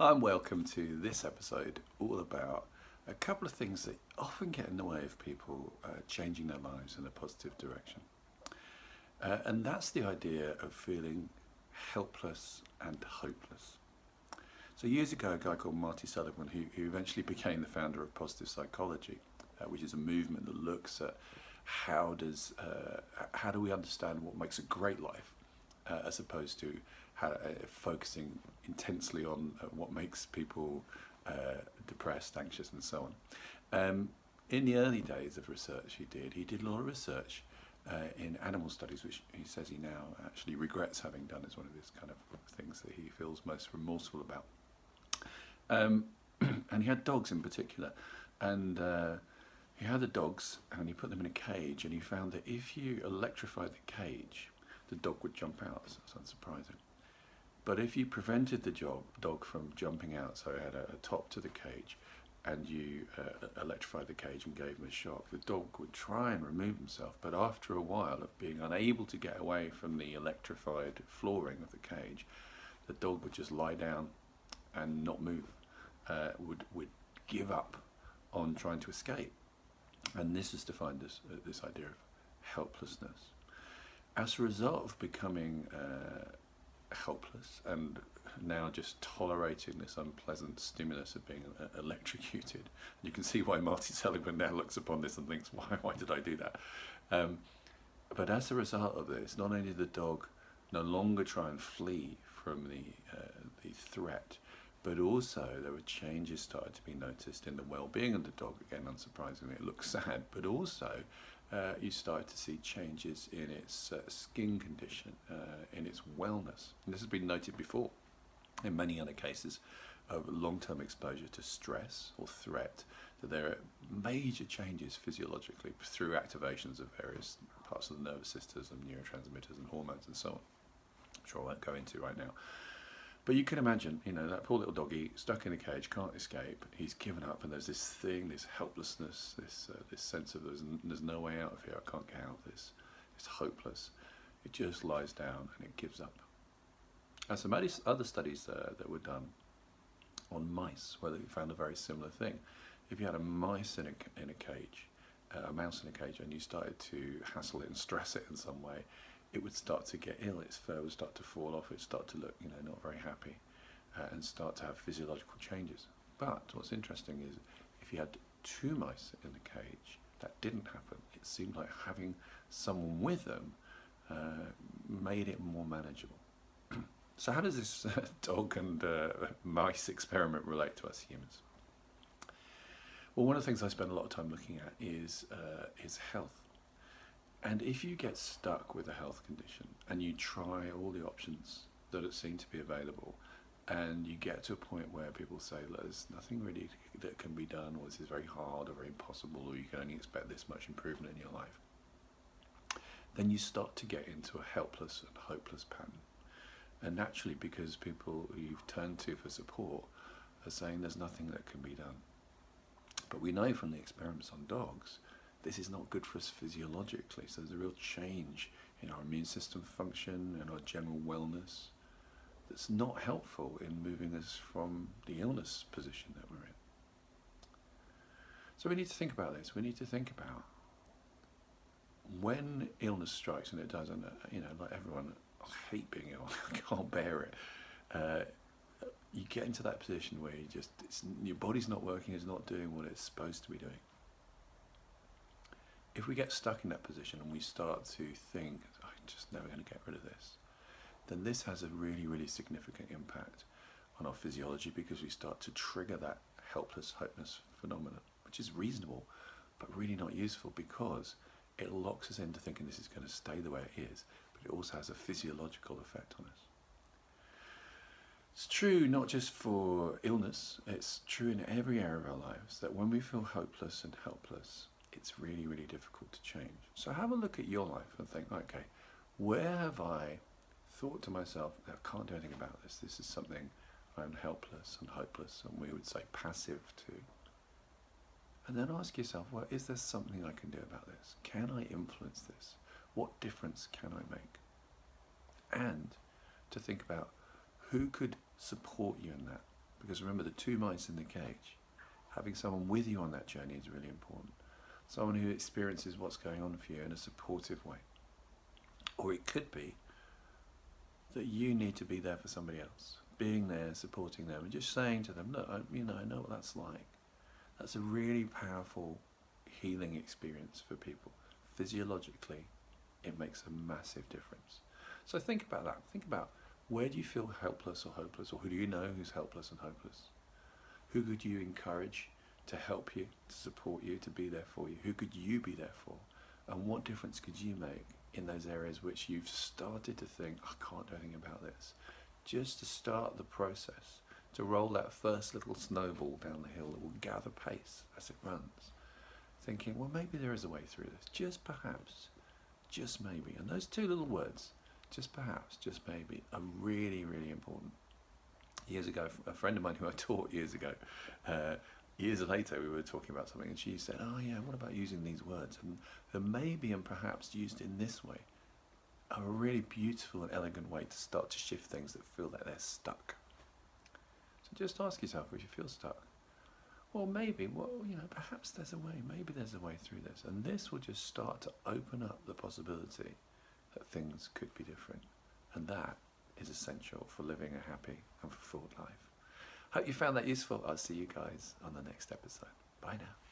And welcome to this episode, all about a couple of things that often get in the way of people changing their lives in a positive direction. And that's the idea of feeling helpless and hopeless. So years ago, a guy called Marty Seligman, who eventually became the founder of positive psychology, which is a movement that looks at how do we understand what makes a great life, as opposed to focusing intensely on what makes people depressed, anxious, and so on. In the early days of research he did a lot of research in animal studies, which he says he now actually regrets having done. It's one of his kind of things that he feels most remorseful about. And he had dogs in particular, and he had the dogs and he put them in a cage, and he found that if you electrified the cage, the dog would jump out. So it's unsurprising. But if you prevented the dog from jumping out, so it had a top to the cage, and you electrified the cage and gave him a shock, the dog would try and remove himself, but after a while of being unable to get away from the electrified flooring of the cage, the dog would just lie down and not move, would give up on trying to escape. And this is defined as this idea of helplessness. As a result of becoming helpless and now just tolerating this unpleasant stimulus of being electrocuted, you can see why Marty Seligman now looks upon this and thinks, why did I do that? But as a result of this, not only did the dog no longer try and flee from the threat, but also there were changes started to be noticed in the well-being of the dog. Again, unsurprisingly, it looks sad, but also you started to see changes in its skin condition, in its wellness. And this has been noted before in many other cases of long-term exposure to stress or threat, that there are major changes physiologically through activations of various parts of the nervous systems and neurotransmitters and hormones and so on, which I won't go into right now. But you can imagine, that poor little doggy stuck in a cage, can't escape. He's given up, and there's this thing, this helplessness, this sense of there's no way out of here. I can't get out of this. It's hopeless. It just lies down and it gives up. And some other studies that were done on mice, where they found a very similar thing. If you had a mouse in a cage, and you started to hassle it and stress it in some way, it would start to get ill, its fur would start to fall off, it would start to look, not very happy, and start to have physiological changes. But what's interesting is if you had two mice in the cage, that didn't happen. It seemed like having someone with them made it more manageable. So how does this dog and mice experiment relate to us humans? Well, one of the things I spend a lot of time looking at is health. And if you get stuck with a health condition and you try all the options that seem to be available, and you get to a point where people say, there's nothing really that can be done, or this is very hard or very impossible, or you can only expect this much improvement in your life, then you start to get into a helpless and hopeless pattern. And naturally, because people who you've turned to for support are saying there's nothing that can be done. But we know from the experiments on dogs, this is not good for us physiologically. So there's a real change in our immune system function and our general wellness that's not helpful in moving us from the illness position that we're in. So we need to think about this. We need to think about when illness strikes, and it does, and like everyone, I hate being ill, I can't bear it. You get into that position where your body's not working, it's not doing what it's supposed to be doing. If we get stuck in that position and we start to think, I'm just never going to get rid of this, then this has a really, really significant impact on our physiology, because we start to trigger that helpless, hopeless phenomenon, which is reasonable, but really not useful, because it locks us into thinking this is going to stay the way it is, but it also has a physiological effect on us. It's true not just for illness, it's true in every area of our lives, that when we feel hopeless and helpless, it's really, really difficult to change. So have a look at your life and think, okay, where have I thought to myself, I can't do anything about this. This is something I'm helpless and hopeless, and we would say passive to. And then ask yourself, well, is there something I can do about this? Can I influence this? What difference can I make? And to think about who could support you in that Because remember, the two mice in the cage, having someone with you on that journey is really important. Someone who experiences what's going on for you in a supportive way. Or it could be that you need to be there for somebody else, being there, supporting them, and just saying to them, look, I know what that's like. That's a really powerful healing experience for people. Physiologically, it makes a massive difference. So think about that. Think about, where do you feel helpless or hopeless, or who do you know who's helpless and hopeless? Who could you encourage to help you, to support you, to be there for you? Who could you be there for? And what difference could you make in those areas which you've started to think, I can't do anything about this? Just to start the process, to roll that first little snowball down the hill that will gather pace as it runs. Thinking, well, maybe there is a way through this. Just perhaps, just maybe. And those two little words, just perhaps, just maybe, are really, really important. Years ago, a friend of mine who I taught years ago, years later we were talking about something, and she said, oh yeah, what about using these words? And the maybe and perhaps used in this way are a really beautiful and elegant way to start to shift things that feel like they're stuck. So just ask yourself, if you feel stuck, well, maybe, perhaps there's a way, maybe there's a way through this. And this will just start to open up the possibility that things could be different. And that is essential for living a happy and fulfilled life. Hope you found that useful. I'll see you guys on the next episode. Bye now.